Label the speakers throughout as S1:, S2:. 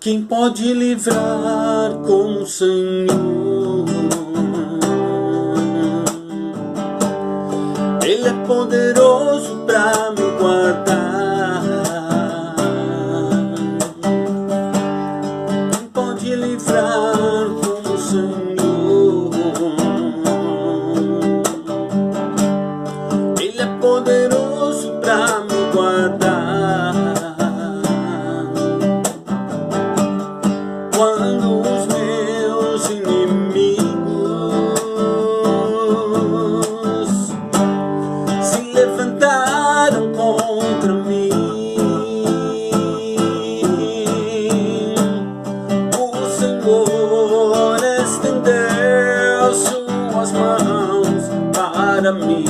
S1: Quem pode livrar como o Senhor? Ele é poderoso para me guardar. Quem pode livrar como o Senhor? Ele é poderoso para me guardar. Quando os meus inimigos se levantaram contra mim, o Senhor estendeu suas mãos para mim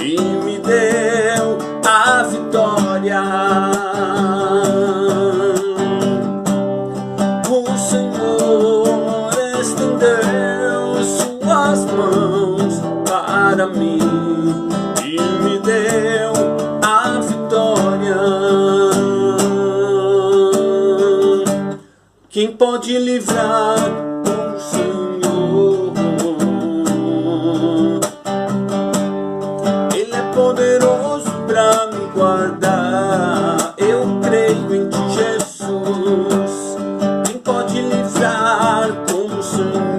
S1: e me deu a vitória. O Senhor estendeu suas mãos para mim e me deu a vitória. Quem pode livrar o Senhor? Ele é poderoso para me guardar. Eu creio em ti, Jesus. Quem pode livrar como o Senhor?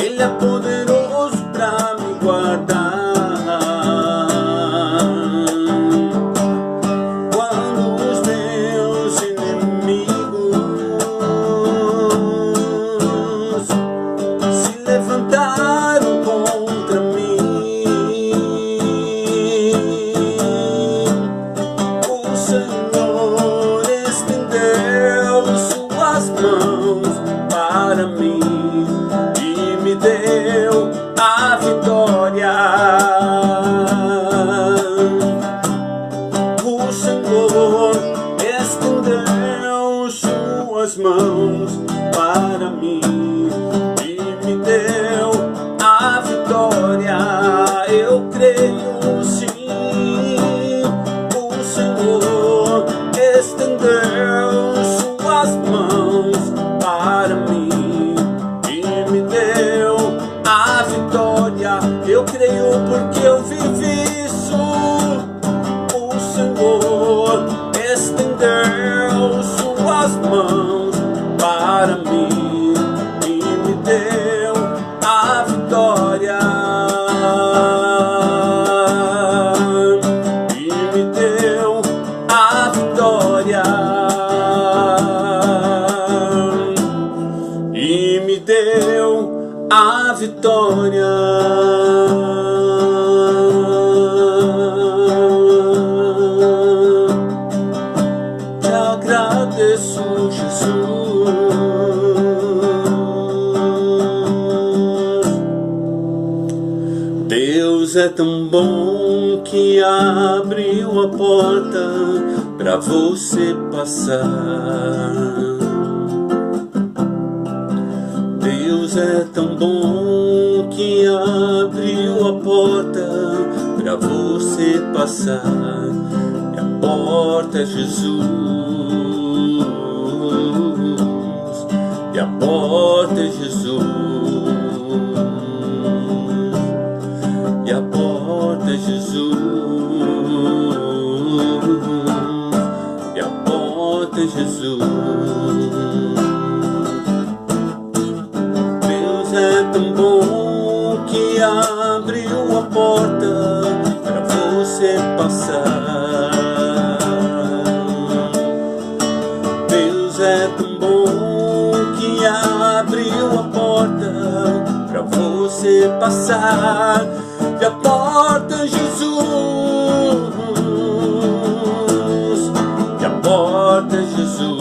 S1: Ele é poderoso para me guardar. Quando os meus inimigos se levantaram contra mim, o Senhor estendeu suas mãos para mim e me deu a vitória. O Senhor estendeu suas mãos para mim e me deu a vitória. Eu creio sim, o Senhor estendeu suas mãos para mim e me deu a vitória. Eu creio porque eu vivi isso. O Senhor estendeu suas mãos para mim e me deu a vitória. E me deu a vitória. E me deu a vitória. Te agradeço, Jesus. Deus é tão bom que abriu a porta pra você passar. Deus é tão bom que abriu a porta pra você passar. E a porta é Jesus. E a porta é Jesus. E a porta é Jesus. E a porta é Jesus. Deus é tão bom que abriu a porta para você passar. Deus é tão bom que abriu a porta para você passar. E a porta é Jesus. E a porta é Jesus.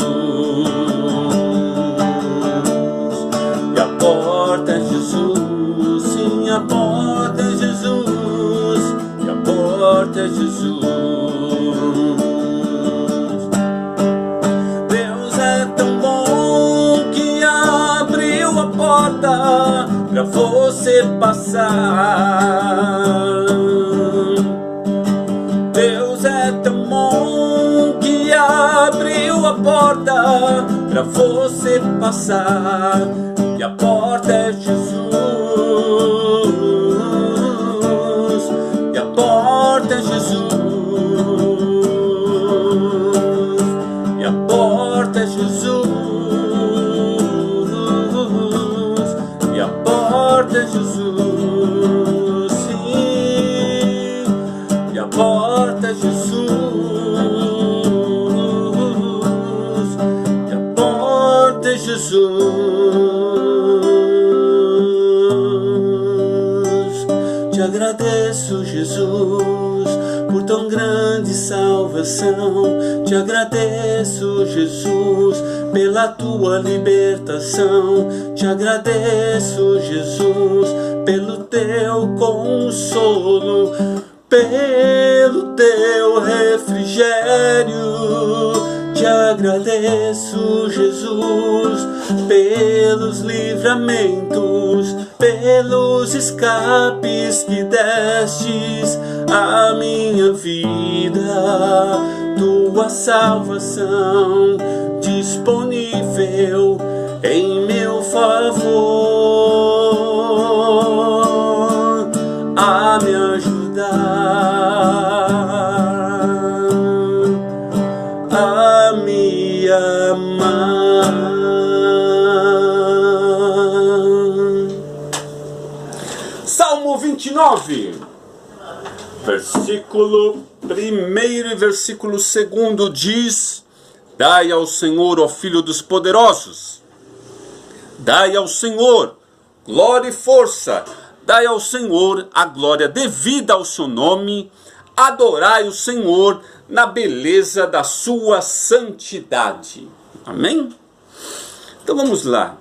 S1: E a porta é Jesus. Sim, a porta é Jesus. E a porta é Jesus. Deus é tão bom que abriu a porta pra você passar. pra você passar, e a porta é Jesus, e a porta é Jesus, e a porta é Jesus, e a porta é Jesus, sim, e a porta é Jesus. Jesus, te agradeço, Jesus, por tão grande salvação. Te agradeço, Jesus, pela tua libertação. Te agradeço, Jesus, pelo teu consolo, pelo teu refrigério. Te agradeço, Jesus, pelos livramentos, pelos escapes que destes à minha vida. Tua salvação disponível em meu favor, a me ajudar, a me amar. Salmo 29, versículo 1 e versículo 2 diz: Dai ao Senhor, ó Filho dos poderosos, dai ao Senhor glória e força, dai ao Senhor a glória devida ao seu nome, adorai o Senhor na beleza da sua santidade. Amém? Então vamos lá.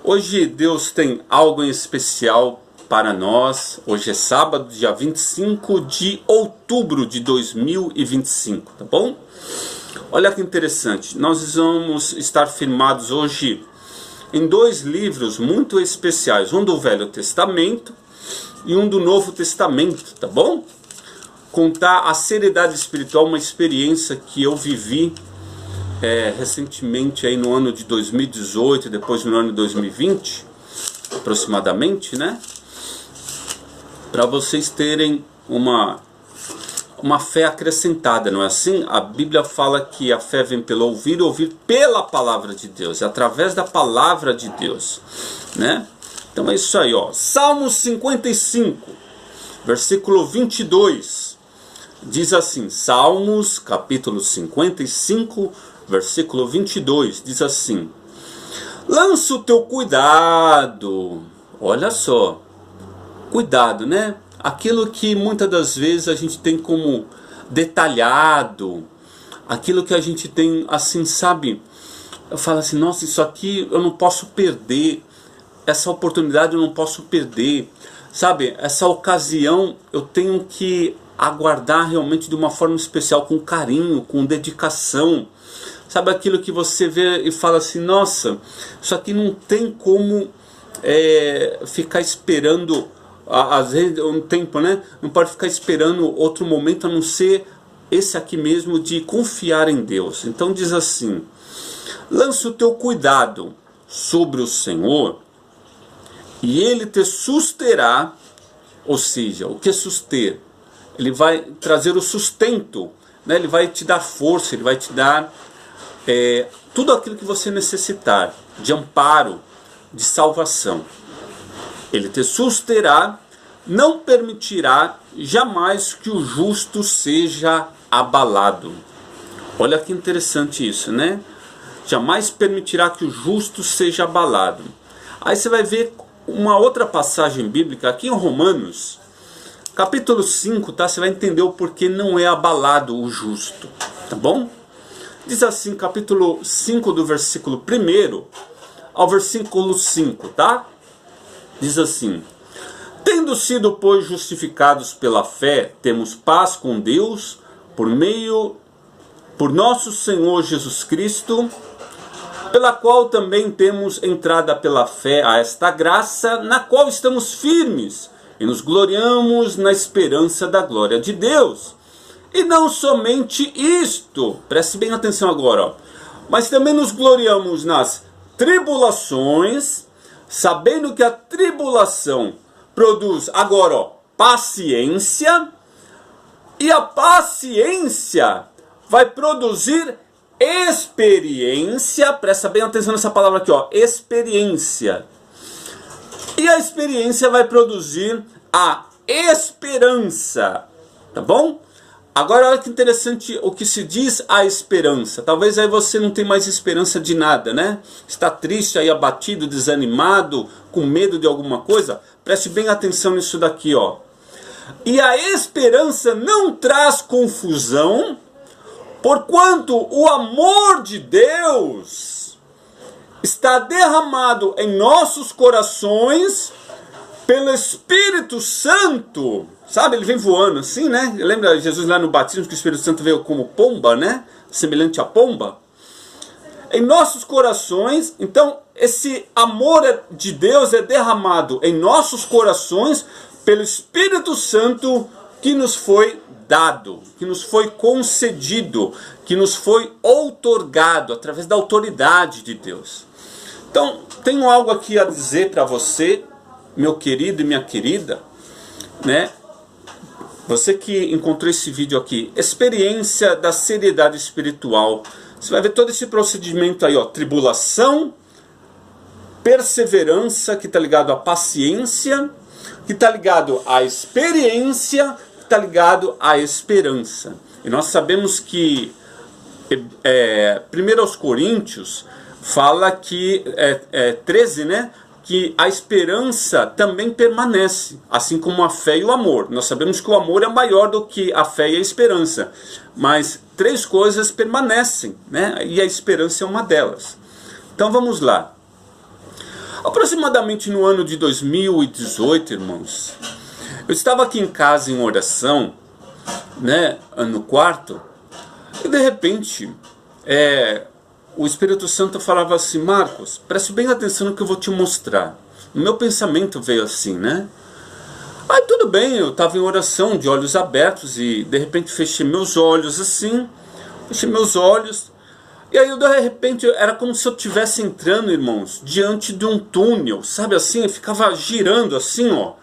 S1: Hoje Deus tem algo em especial para nós. Hoje é sábado, dia 25 de outubro de 2025, tá bom? Olha que interessante. Nós vamos estar firmados hoje em dois livros muito especiais. Um do Velho Testamento e um do Novo Testamento, tá bom? Contar a seriedade espiritual, uma experiência que eu vivi recentemente aí no ano de 2018, depois no ano de 2020, aproximadamente, né? Para vocês terem uma fé acrescentada, não é assim? A Bíblia fala que a fé vem pelo ouvir e ouvir pela palavra de Deus, através da palavra de Deus, né? Então é isso aí, ó. Salmo 55, versículo 22. Diz assim, Salmos, capítulo 55, versículo 22, diz assim: lança o teu cuidado, olha só, cuidado, né? Aquilo que muitas das vezes a gente tem como detalhado, aquilo que a gente tem assim, sabe? Eu falo assim, nossa, isso aqui eu não posso perder, essa oportunidade eu não posso perder, sabe? Essa ocasião eu tenho que aguardar realmente de uma forma especial, com carinho, com dedicação. Sabe aquilo que você vê e fala assim, nossa, isso aqui não tem como ficar esperando, às vezes um tempo, né? Não pode ficar esperando outro momento a não ser esse aqui mesmo, de confiar em Deus. Então diz assim: lança o teu cuidado sobre o Senhor e Ele te susterá. Ou seja, o que é suster? Ele vai trazer o sustento, né? Ele vai te dar força, Ele vai te dar tudo aquilo que você necessitar, de amparo, de salvação. Ele te susterá, não permitirá jamais que o justo seja abalado. Olha que interessante isso, né? Jamais permitirá que o justo seja abalado. Aí você vai ver uma outra passagem bíblica aqui em Romanos, capítulo 5, tá? Você vai entender o porquê não é abalado o justo, tá bom? Diz assim, capítulo 5, do versículo 1 ao versículo 5, tá? Diz assim: tendo sido, pois, justificados pela fé, temos paz com Deus, por nosso Senhor Jesus Cristo, pela qual também temos entrada pela fé a esta graça, na qual estamos firmes, e nos gloriamos na esperança da glória de Deus. E não somente isto, preste bem atenção agora, ó, Mas também nos gloriamos nas tribulações, sabendo que a tribulação produz, agora, ó, paciência, e a paciência vai produzir experiência. Presta bem atenção nessa palavra aqui, ó, experiência. E a experiência vai produzir a esperança, tá bom? Agora olha que interessante o que se diz a esperança. Talvez aí você não tenha mais esperança de nada, né? Está triste aí, abatido, desanimado, com medo de alguma coisa. Preste bem atenção nisso daqui, ó. E a esperança não traz confusão, porquanto o amor de Deus está derramado em nossos corações pelo Espírito Santo. Sabe, ele vem voando assim, né? Lembra Jesus lá no batismo que o Espírito Santo veio como pomba, né? Semelhante a pomba. Em nossos corações, então, esse amor de Deus é derramado em nossos corações pelo Espírito Santo que nos foi dado, que nos foi concedido, que nos foi outorgado através da autoridade de Deus. Então, tenho algo aqui a dizer para você, meu querido e minha querida, né? Você que encontrou esse vídeo aqui, experiência da seriedade espiritual. Você vai ver todo esse procedimento aí, ó, tribulação, perseverança, que está ligado à paciência, que está ligado à experiência, que está ligado à esperança. E nós sabemos que 1 aos Coríntios fala que 13, né? Que a esperança também permanece, assim como a fé e o amor. Nós sabemos que o amor é maior do que a fé e a esperança, mas 3 coisas permanecem, né? E a esperança é uma delas. Então vamos lá. Aproximadamente no ano de 2018, irmãos, eu estava aqui em casa em oração, né, no quarto, e de repente o Espírito Santo falava assim: Marcos, preste bem atenção no que eu vou te mostrar. O meu pensamento veio assim, né? Aí tudo bem, eu estava em oração, de olhos abertos, e de repente fechei meus olhos assim, e aí de repente era como se eu estivesse entrando, irmãos, diante de um túnel, sabe assim? Eu ficava girando assim, ó,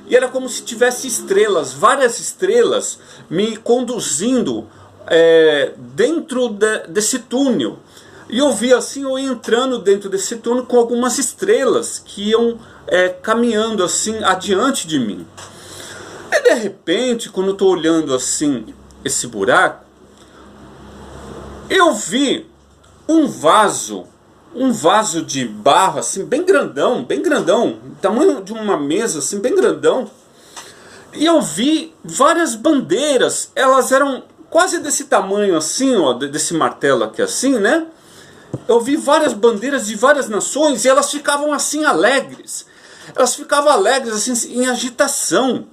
S1: e era como se tivesse estrelas, várias estrelas, me conduzindo dentro desse túnel. E eu vi assim, eu entrando dentro desse túnel com algumas estrelas que iam caminhando assim adiante de mim. E de repente, quando eu estou olhando assim esse buraco, eu vi um vaso de barro assim, bem grandão, tamanho de uma mesa assim, bem grandão. E eu vi várias bandeiras, elas eram quase desse tamanho assim, ó, desse martelo aqui assim, né? Eu vi várias bandeiras de várias nações e elas ficavam assim alegres. Elas ficavam alegres assim em agitação.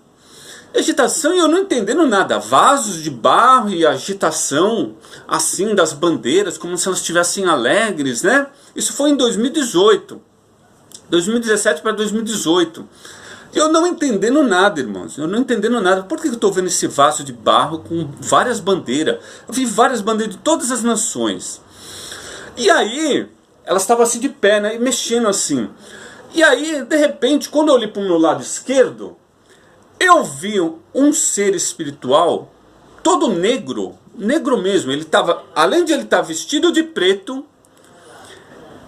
S1: Agitação e eu não entendendo nada. Vasos de barro e agitação assim das bandeiras, como se elas estivessem alegres, né? Isso foi em 2018. 2017 para 2018. Eu não entendendo nada, irmãos. Eu não entendendo nada. Por que eu estou vendo esse vaso de barro com várias bandeiras? Eu vi várias bandeiras de todas as nações. E aí, elas estavam assim de pé, né? E mexendo assim. E aí, de repente, quando eu olhei para o meu lado esquerdo, eu vi um ser espiritual, todo negro mesmo. Ele estava, além de ele estar vestido de preto,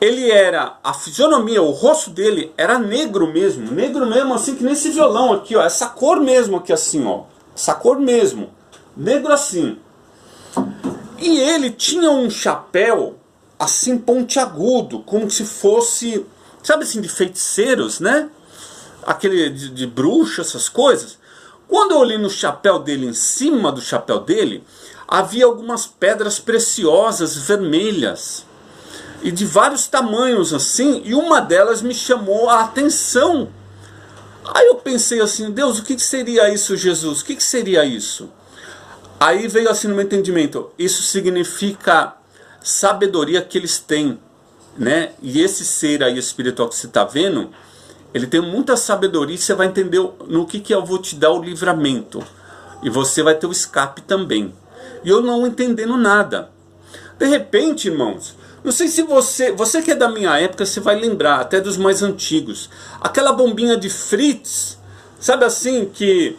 S1: ele era, a fisionomia, o rosto dele era negro mesmo assim, que nesse violão aqui, ó, essa cor mesmo aqui assim, ó, essa cor mesmo, negro assim. E ele tinha um chapéu assim pontiagudo, como se fosse, sabe assim, de feiticeiros, né? Aquele de bruxa, essas coisas. Quando eu olhei no chapéu dele, em cima do chapéu dele, havia algumas pedras preciosas vermelhas e de vários tamanhos assim, e uma delas me chamou a atenção. Aí eu pensei assim: Deus, o que seria isso, Jesus? O que seria isso? Aí veio assim no meu entendimento: isso significa sabedoria que eles têm, né? E esse ser aí espiritual que você está vendo, ele tem muita sabedoria, e você vai entender no que eu vou te dar o livramento. E você vai ter o escape também. E eu não entendendo nada. De repente, irmãos, não sei se você que é da minha época, você vai lembrar, até dos mais antigos, aquela bombinha de Fritz, sabe assim, que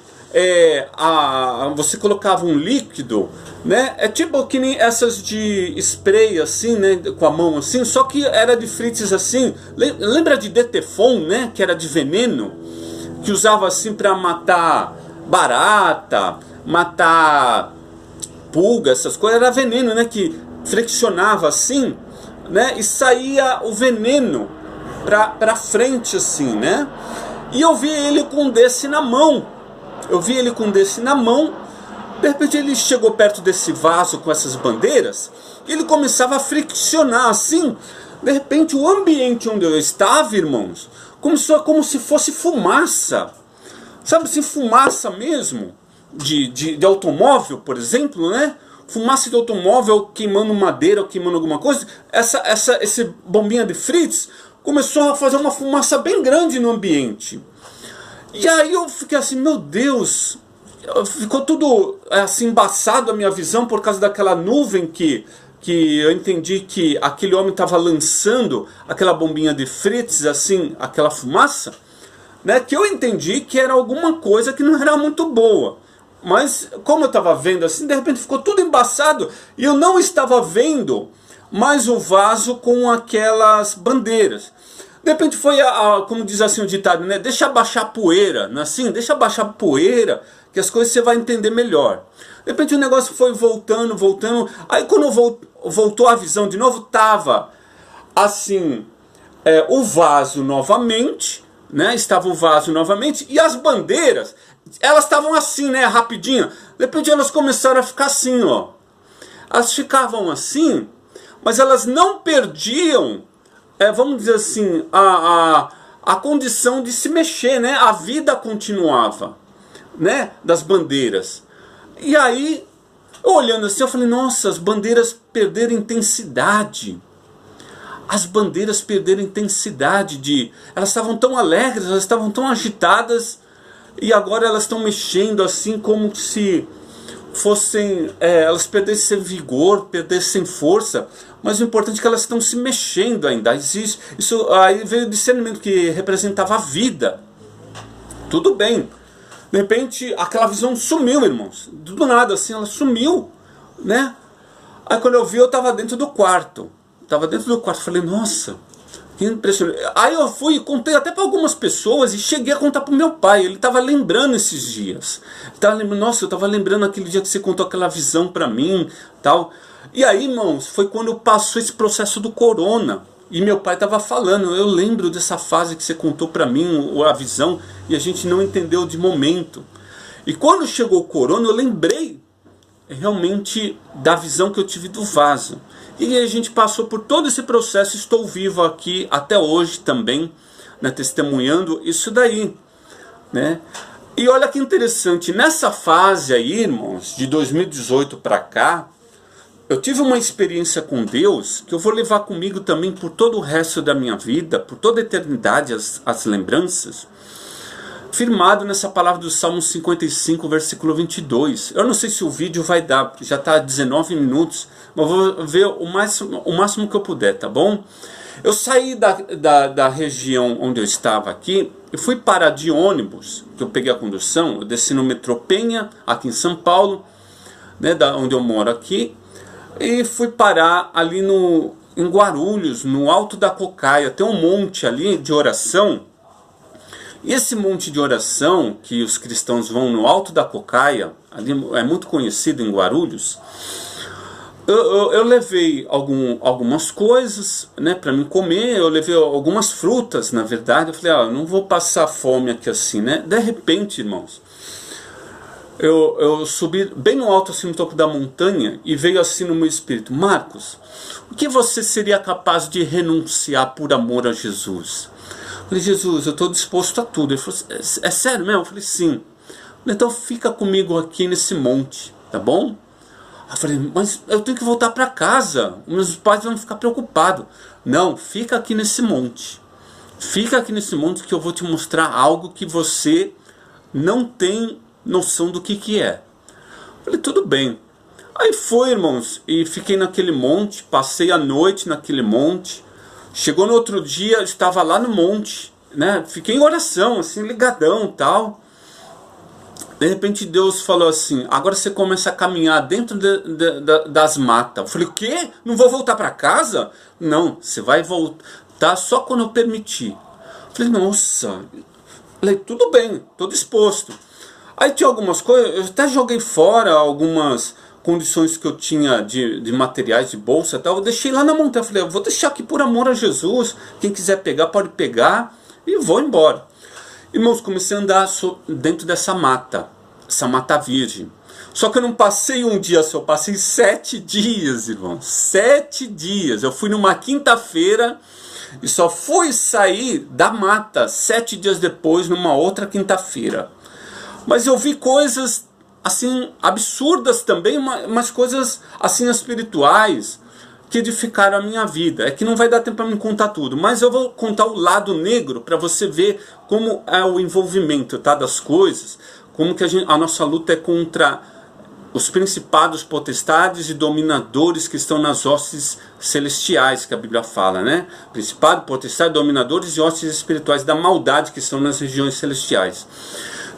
S1: você colocava um líquido, né? É tipo que nem essas de spray assim, né? Com a mão assim, só que era de Fritz assim. Lembra de Detefon, né? Que era de veneno, que usava assim para matar barata, matar pulga, essas coisas. Era veneno, né? Que friccionava assim, né? E saía o veneno pra frente assim, né? E eu vi ele com um desse na mão. De repente ele chegou perto desse vaso com essas bandeiras, e ele começava a friccionar assim. De repente o ambiente onde eu estava, irmãos, começou como se fosse fumaça. Sabe assim, fumaça mesmo? De automóvel, por exemplo, né? Fumaça de automóvel queimando madeira ou queimando alguma coisa. Esse bombinha de Fritz começou a fazer uma fumaça bem grande no ambiente. E aí eu fiquei assim, meu Deus, ficou tudo assim embaçado a minha visão por causa daquela nuvem que eu entendi que aquele homem estava lançando aquela bombinha de Fritz, assim, aquela fumaça, né, que eu entendi que era alguma coisa que não era muito boa. Mas como eu estava vendo assim, de repente ficou tudo embaçado e eu não estava vendo mais o vaso com aquelas bandeiras. De repente foi, como diz assim o ditado, né? Deixa baixar a poeira, não é assim? Deixa baixar a poeira, que as coisas você vai entender melhor. De repente o negócio foi voltando. Aí quando voltou a visão de novo, tava assim, o vaso novamente, né? Estava o vaso novamente, e as bandeiras, elas estavam assim, né? Rapidinho. De repente elas começaram a ficar assim, ó. Elas ficavam assim, mas elas não perdiam, vamos dizer assim, a condição de se mexer, né? A vida continuava, né? Das bandeiras. E aí, olhando assim, eu falei, nossa, as bandeiras perderam intensidade. As bandeiras perderam intensidade elas estavam tão alegres, elas estavam tão agitadas, e agora elas estão mexendo assim como se fossem, elas perdessem vigor, perdessem força, mas o importante é que elas estão se mexendo ainda. Isso aí veio o discernimento que representava a vida. Tudo bem. De repente aquela visão sumiu, irmãos. Do nada assim, ela sumiu, né? Aí quando eu vi, eu estava dentro do quarto. Falei, nossa, que impressionante. Aí eu fui e contei até para algumas pessoas e cheguei a contar para o meu pai. Ele estava lembrando esses dias. Nossa, eu estava lembrando aquele dia que você contou aquela visão para mim, tal. E aí, irmãos, foi quando passou esse processo do corona. E meu pai estava falando, eu lembro dessa fase que você contou para mim, a visão, e a gente não entendeu de momento. E quando chegou o corona, eu lembrei realmente da visão que eu tive do vaso. E a gente passou por todo esse processo, estou vivo aqui até hoje também, né, testemunhando isso daí, né? E olha que interessante, nessa fase aí, irmãos, de 2018 para cá, eu tive uma experiência com Deus que eu vou levar comigo também por todo o resto da minha vida, por toda a eternidade, as lembranças, firmado nessa palavra do Salmo 55, versículo 22. Eu não sei se o vídeo vai dar, já está 19 minutos, mas vou ver o máximo que eu puder, tá bom? Eu saí da região onde eu estava aqui e fui parar de ônibus, que eu peguei a condução, eu desci no metrô Penha, aqui em São Paulo, né, onde eu moro aqui, e fui parar ali em Guarulhos, no Alto da Cocaia. Tem um monte ali de oração. E esse monte de oração que os cristãos vão no Alto da Cocaia, ali é muito conhecido em Guarulhos, eu levei algumas coisas, né, para mim comer. Eu levei algumas frutas, na verdade. Eu falei, eu não vou passar fome aqui assim, né? De repente, irmãos, eu subi bem no alto, assim, no topo da montanha, e veio assim no meu espírito: Marcos, o que você seria capaz de renunciar por amor a Jesus? Eu falei, Jesus, eu estou disposto a tudo. Ele falou, é sério mesmo? Eu falei, sim. Eu falei, então fica comigo aqui nesse monte, tá bom? Eu falei, mas eu tenho que voltar para casa, meus pais vão ficar preocupados. Não, fica aqui nesse monte. Fica aqui nesse monte que eu vou te mostrar algo que você não tem noção do que é. Eu falei, tudo bem. Aí fui, irmãos, e fiquei naquele monte, passei a noite naquele monte. Chegou no outro dia, eu estava lá no monte, né? Fiquei em oração, assim, ligadão e tal. De repente Deus falou assim, agora você começa a caminhar dentro das matas. Eu falei, o quê? Não vou voltar para casa? Não, você vai voltar só quando eu permitir. Eu falei, nossa. Falei, tudo bem, estou disposto. Aí tinha algumas coisas, eu até joguei fora algumas condições que eu tinha de materiais, de bolsa e tal. Eu deixei lá na montanha. Eu falei, eu vou deixar aqui por amor a Jesus. Quem quiser pegar, pode pegar. E vou embora. Irmãos, comecei a andar dentro dessa mata. Essa mata virgem. Só que eu não passei um dia só. Eu passei 7 dias, irmãos. 7 dias. Eu fui numa quinta-feira e só fui sair da mata 7 dias depois, numa outra quinta-feira. Mas eu vi coisas assim absurdas também, mas coisas assim espirituais que edificaram a minha vida. É que não vai dar tempo para me contar tudo, mas eu vou contar o lado negro para você ver como é o envolvimento, tá, das coisas, como que a nossa luta é contra os principados, potestades e dominadores que estão nas hostes celestiais, que a Bíblia fala, né? Principado, potestade, dominadores e hostes espirituais da maldade que estão nas regiões celestiais.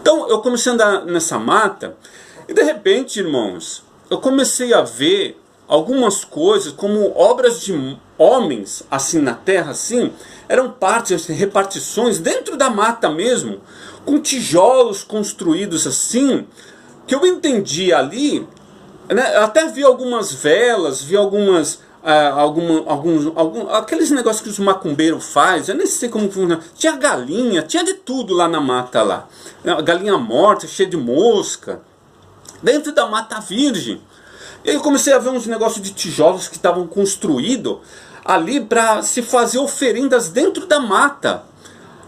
S1: Então eu comecei a andar nessa mata e de repente, irmãos, eu comecei a ver algumas coisas como obras de homens assim na terra, assim, eram partes, repartições dentro da mata mesmo, com tijolos construídos assim, que eu entendi ali, né? Eu até vi algumas velas, vi algumas aqueles negócios que os macumbeiros fazem, eu nem sei como funciona. Tinha galinha, tinha de tudo lá na mata lá. Galinha morta, cheia de mosca, dentro da mata virgem. E aí eu comecei a ver uns negócios de tijolos que estavam construídos ali para se fazer oferendas dentro da mata.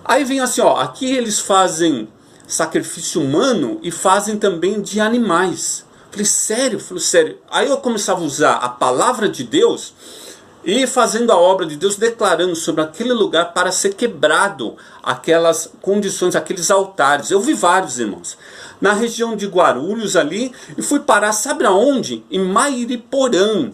S1: Aí vem assim, ó, aqui eles fazem sacrifício humano e fazem também de animais. Falei, sério? Falei, sério. Aí eu começava a usar a palavra de Deus e fazendo a obra de Deus, declarando sobre aquele lugar para ser quebrado aquelas condições, aqueles altares. Eu vi vários, irmãos. Na região de Guarulhos ali, e fui parar, sabe aonde? Em Mairiporã.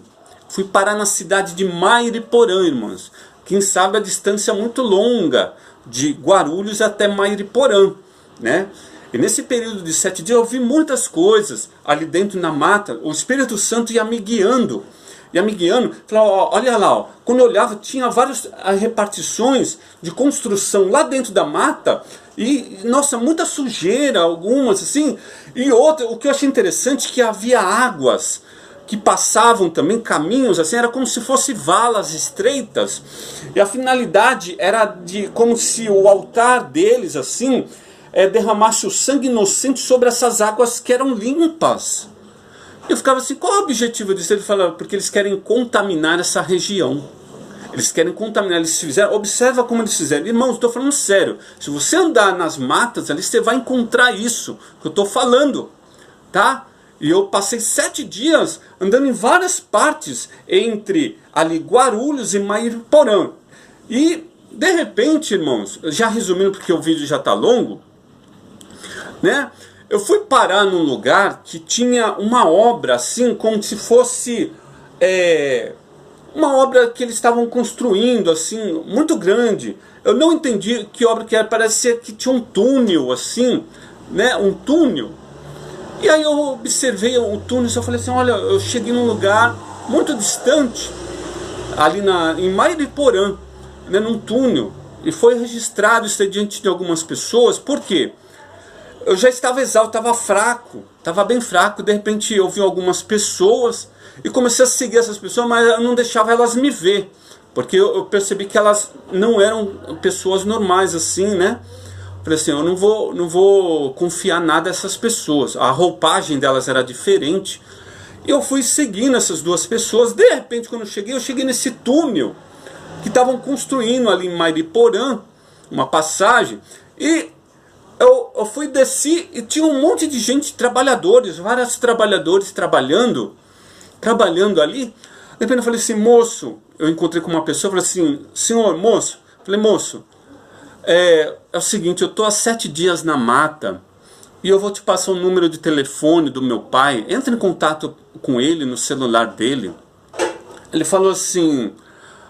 S1: Fui parar na cidade de Mairiporã, irmãos. Quem sabe a distância é muito longa, de Guarulhos até Mairiporã, né? E nesse período de 7 dias eu vi muitas coisas ali dentro na mata. O Espírito Santo ia me guiando. Ia me guiando. Falava, olha lá, ó. Quando eu olhava tinha várias repartições de construção lá dentro da mata. E, nossa, muita sujeira, algumas assim. E outra, o que eu achei interessante é que havia águas que passavam também, caminhos assim, era como se fossem valas estreitas. E a finalidade era de como se o altar deles assim derramasse o sangue inocente sobre essas águas que eram limpas. Eu ficava assim, qual é o objetivo disso? Ele falava, porque eles querem contaminar essa região. Eles querem contaminar, eles fizeram, observa como eles fizeram. Irmãos, estou falando sério. Se você andar nas matas ali, você vai encontrar isso que eu estou falando, tá? E eu passei 7 dias andando em várias partes entre ali Guarulhos e Mairiporã. E de repente, irmãos, já resumindo porque o vídeo já está longo, né? Eu fui parar num lugar que tinha uma obra assim, como se fosse uma obra que eles estavam construindo assim, muito grande. Eu não entendi que obra que era, parecia que tinha um túnel assim, né? Um túnel. E aí eu observei o túnel e eu falei assim, olha, eu cheguei num lugar muito distante, ali em Mairiporã, né, num túnel, e foi registrado isso diante de algumas pessoas. Por quê? Eu já estava exausto, estava fraco, estava bem fraco. De repente eu vi algumas pessoas e comecei a seguir essas pessoas, mas eu não deixava elas me ver, porque eu percebi que elas não eram pessoas normais assim, né? Falei assim, eu não vou confiar nada nessas pessoas. A roupagem delas era diferente. E eu fui seguindo essas duas pessoas. De repente, quando eu cheguei nesse túnel que estavam construindo ali em Mairiporã, uma passagem. E eu fui descer e tinha um monte de gente, trabalhadores, vários trabalhadores trabalhando ali. De repente eu falei assim, moço, eu encontrei com uma pessoa, falei assim, senhor, moço, falei, moço, é o seguinte, eu estou há 7 dias na mata e eu vou te passar o número de telefone do meu pai, entra em contato com ele no celular dele. Ele falou assim,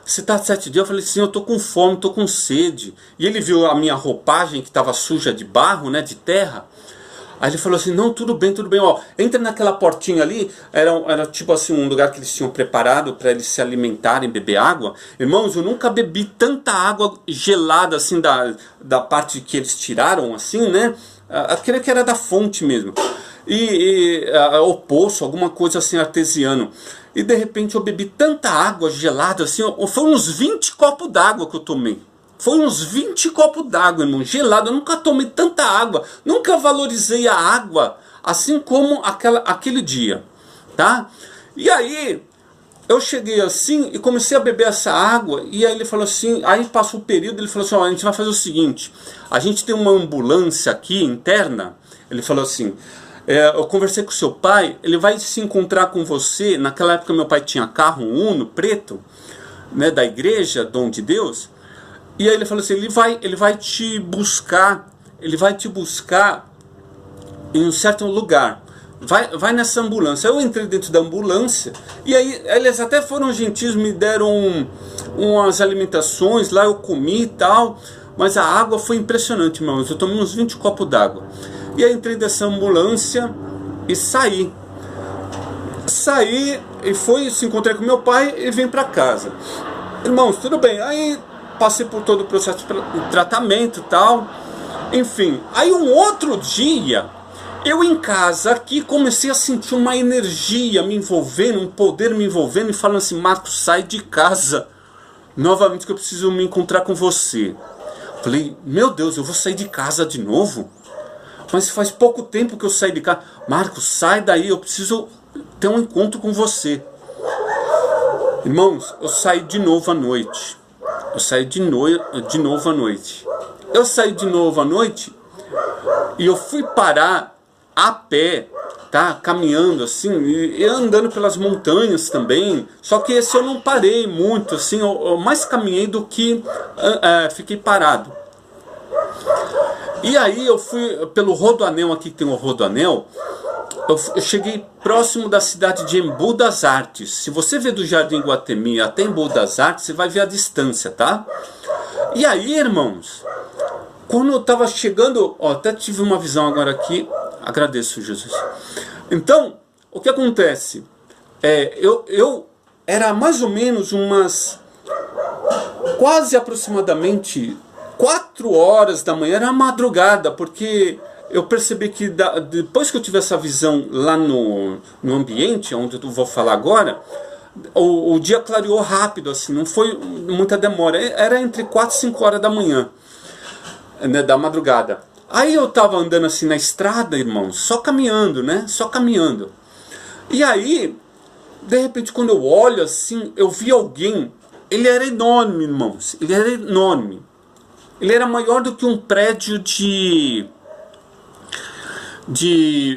S1: você tá 7 dias? Eu falei, sim, eu tô com fome, tô com sede. E ele viu a minha roupagem que estava suja de barro, né, de terra. Aí ele falou assim, não, tudo bem, ó, entra naquela portinha ali, era tipo assim um lugar que eles tinham preparado para eles se alimentarem, beber água. Irmãos, eu nunca bebi tanta água gelada assim da parte que eles tiraram, assim, né? Aquele que era da fonte mesmo. O poço, alguma coisa assim artesiano. E de repente eu bebi tanta água gelada assim, foi uns 20 copos d'água que eu tomei. Foi uns 20 copos d'água, irmão, gelado. Eu nunca tomei tanta água, nunca valorizei a água assim como aquele dia, tá? E aí eu cheguei assim e comecei a beber essa água. E aí ele falou assim, aí passou o período, ele falou assim, ó, a gente vai fazer o seguinte, a gente tem uma ambulância aqui interna. Ele falou assim, eu conversei com seu pai, ele vai se encontrar com você. Naquela época meu pai tinha carro, um Uno preto, né, da igreja, Dom de Deus. E aí ele falou assim, ele vai te buscar em um certo lugar. Vai nessa ambulância. Eu entrei dentro da ambulância e aí eles até foram gentis, me deram umas alimentações, lá eu comi e tal, mas a água foi impressionante, irmãos. Eu tomei uns 20 copos d'água. E aí entrei dessa ambulância e saí e se encontrei com meu pai e vim para casa. Irmãos, tudo bem. Aí passei por todo o processo de tratamento e tal. Enfim, aí um outro dia, eu em casa aqui comecei a sentir uma energia me envolvendo, um poder me envolvendo e falando assim, Marcos, sai de casa novamente que eu preciso me encontrar com você. Falei, meu Deus, eu vou sair de casa de novo? Mas faz pouco tempo que eu saí de casa. Marcos, sai daí, eu preciso ter um encontro com você. Irmãos, eu saí de novo à noite. Eu saí de novo à noite. E eu fui parar a pé, tá? Caminhando assim, e andando pelas montanhas também. Só que esse eu não parei muito, assim, eu mais caminhei do que fiquei parado. E aí eu fui pelo Rodoanel, aqui que tem o Rodoanel. Eu cheguei próximo da cidade de Embu das Artes. Se você vê do Jardim Guatemi até Embu das Artes, você vai ver a distância, tá? E aí, irmãos, quando eu estava chegando, até tive uma visão agora aqui, agradeço, Jesus. Então, o que acontece? Eu era mais ou menos umas, quase aproximadamente 4 horas da manhã, era madrugada, porque eu percebi que depois que eu tive essa visão lá no ambiente, onde eu vou falar agora, o dia clareou rápido, assim, não foi muita demora, era entre 4 e 5 horas da manhã, né, da madrugada. Aí eu tava andando assim na estrada, irmãos, só caminhando, né, só caminhando. E aí, de repente, quando eu olho assim, eu vi alguém, ele era enorme, irmãos, ele era enorme. Ele era maior do que um prédio de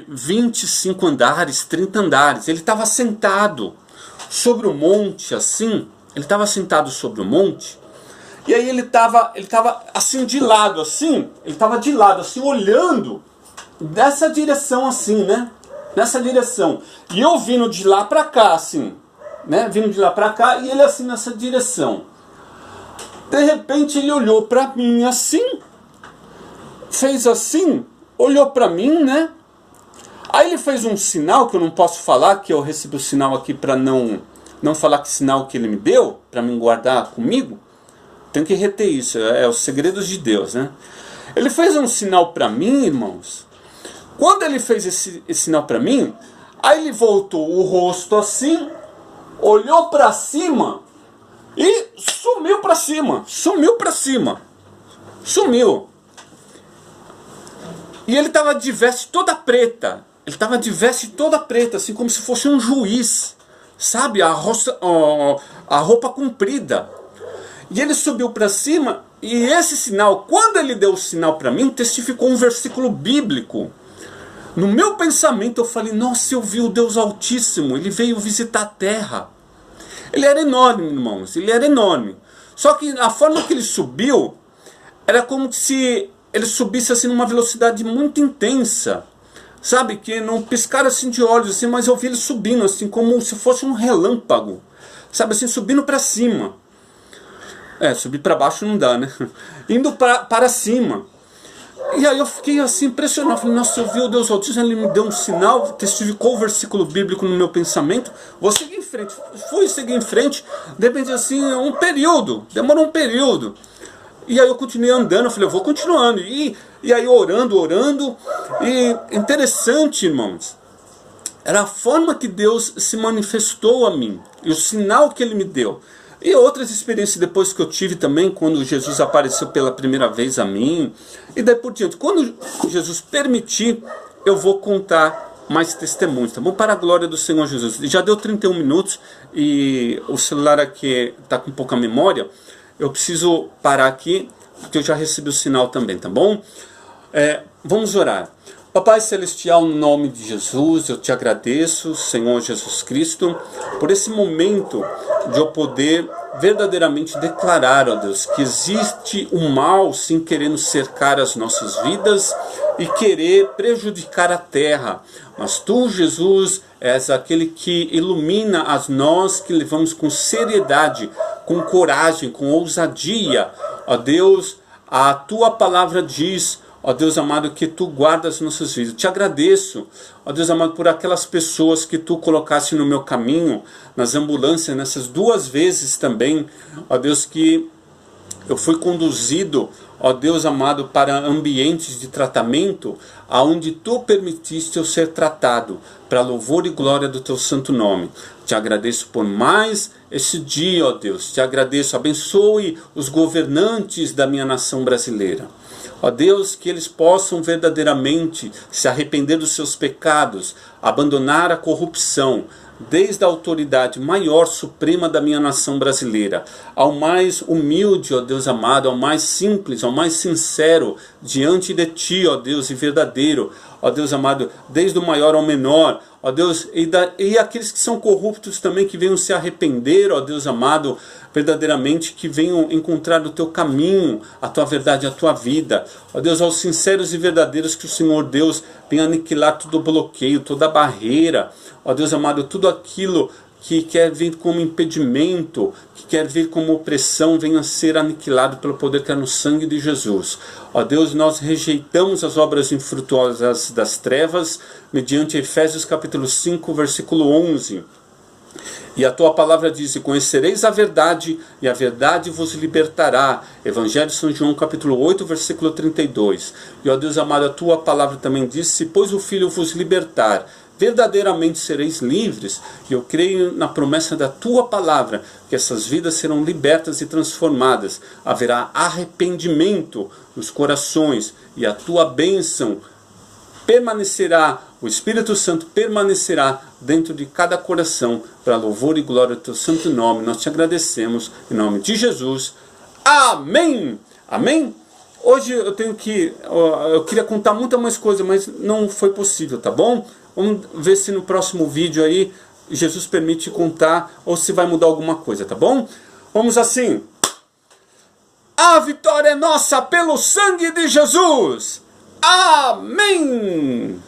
S1: 25 andares, 30 andares. Ele estava sentado sobre o monte, assim. Ele estava sentado sobre o monte. E aí ele estava assim de lado, assim. Ele estava de lado, assim, olhando dessa direção, assim, né? Nessa direção. E eu vindo de lá para cá, assim, né? Vindo de lá para cá e ele assim nessa direção. De repente ele olhou para mim assim, fez assim, olhou para mim, né? Aí ele fez um sinal que eu não posso falar, que eu recebi o sinal aqui para não falar que sinal que ele me deu, para me guardar comigo. Tenho que reter isso, é os segredos de Deus, né? Ele fez um sinal para mim, irmãos. Quando ele fez esse sinal para mim, aí ele voltou o rosto assim, olhou para cima e sumiu para cima. Sumiu. E ele estava de veste toda preta. Assim como se fosse um juiz. Sabe? A roupa comprida. E ele subiu para cima. E esse sinal, quando ele deu o sinal para mim, testificou um versículo bíblico. No meu pensamento eu falei, nossa, eu vi o Deus Altíssimo. Ele veio visitar a terra. Ele era enorme, irmãos. Ele era enorme. Só que a forma que ele subiu era como se ele subisse assim numa velocidade muito intensa. Sabe, que não piscar assim de olhos, assim, mas eu vi ele subindo, assim, como se fosse um relâmpago. Sabe, assim, subindo para cima. Subir para baixo não dá, né? Indo para cima. E aí eu fiquei assim impressionado. Falei, nossa, eu vi o Deus Altíssimo, ele me deu um sinal, testificou o versículo bíblico no meu pensamento. Vou seguir em frente. Fui seguir em frente. De repente, assim, demorou um período. E aí eu continuei andando, eu falei, eu vou continuando. E aí orando. E interessante, irmãos, era a forma que Deus se manifestou a mim. E o sinal que Ele me deu. E outras experiências depois que eu tive também, quando Jesus apareceu pela primeira vez a mim. E daí por diante. Quando Jesus permitir, eu vou contar mais testemunhos, tá bom? Para a glória do Senhor Jesus. Já deu 31 minutos e o celular aqui está com pouca memória. Eu preciso parar aqui, porque eu já recebi o sinal também, tá bom? Vamos orar. Papai Celestial, no nome de Jesus, eu te agradeço, Senhor Jesus Cristo, por esse momento de eu poder verdadeiramente declarar, ó Deus, que existe um mal sim querendo cercar as nossas vidas e querer prejudicar a terra. Mas tu, Jesus, és aquele que ilumina as nós que levamos com seriedade, com coragem, com ousadia. Ó Deus, a tua palavra diz, ó Deus amado, que tu guardas nossas vidas. Eu te agradeço, ó Deus amado, por aquelas pessoas que tu colocaste no meu caminho, nas ambulâncias, nessas 2 vezes também, ó Deus, que eu fui conduzido, ó Deus amado, para ambientes de tratamento, aonde tu permitiste eu ser tratado, para louvor e glória do teu santo nome. Te agradeço por mais esse dia, ó Deus. Te agradeço, abençoe os governantes da minha nação brasileira. Ó Deus, que eles possam verdadeiramente se arrepender dos seus pecados, abandonar a corrupção, desde a autoridade maior, suprema da minha nação brasileira, ao mais humilde, ó Deus amado, ao mais simples, ao mais sincero, diante de Ti, ó Deus, e verdadeiro, ó Deus amado, desde o maior ao menor, ó Deus, e aqueles que são corruptos também, que venham se arrepender, ó Deus amado, verdadeiramente, que venham encontrar o Teu caminho, a Tua verdade, a Tua vida, ó Deus, aos sinceros e verdadeiros, que o Senhor Deus venha aniquilar todo o bloqueio, toda a barreira, ó Deus amado, tudo aquilo que quer vir como impedimento, que quer vir como opressão, venha ser aniquilado pelo poder que é no sangue de Jesus. Ó Deus, nós rejeitamos as obras infrutuosas das trevas, mediante Efésios capítulo 5, versículo 11. E a tua palavra diz, e conhecereis a verdade, e a verdade vos libertará. Evangelho de São João, capítulo 8, versículo 32. E ó Deus amado, a tua palavra também diz, se pois o Filho vos libertar, verdadeiramente sereis livres. E eu creio na promessa da tua palavra, que essas vidas serão libertas e transformadas. Haverá arrependimento nos corações, e a tua bênção permanecerá, o Espírito Santo permanecerá dentro de cada coração, para louvor e glória do teu santo nome. Nós te agradecemos, em nome de Jesus. Amém! Amém? Hoje eu queria contar muita mais coisa, mas não foi possível, tá bom? Vamos ver se no próximo vídeo aí Jesus permite contar, ou se vai mudar alguma coisa, tá bom? Vamos assim. A vitória é nossa pelo sangue de Jesus. Amém!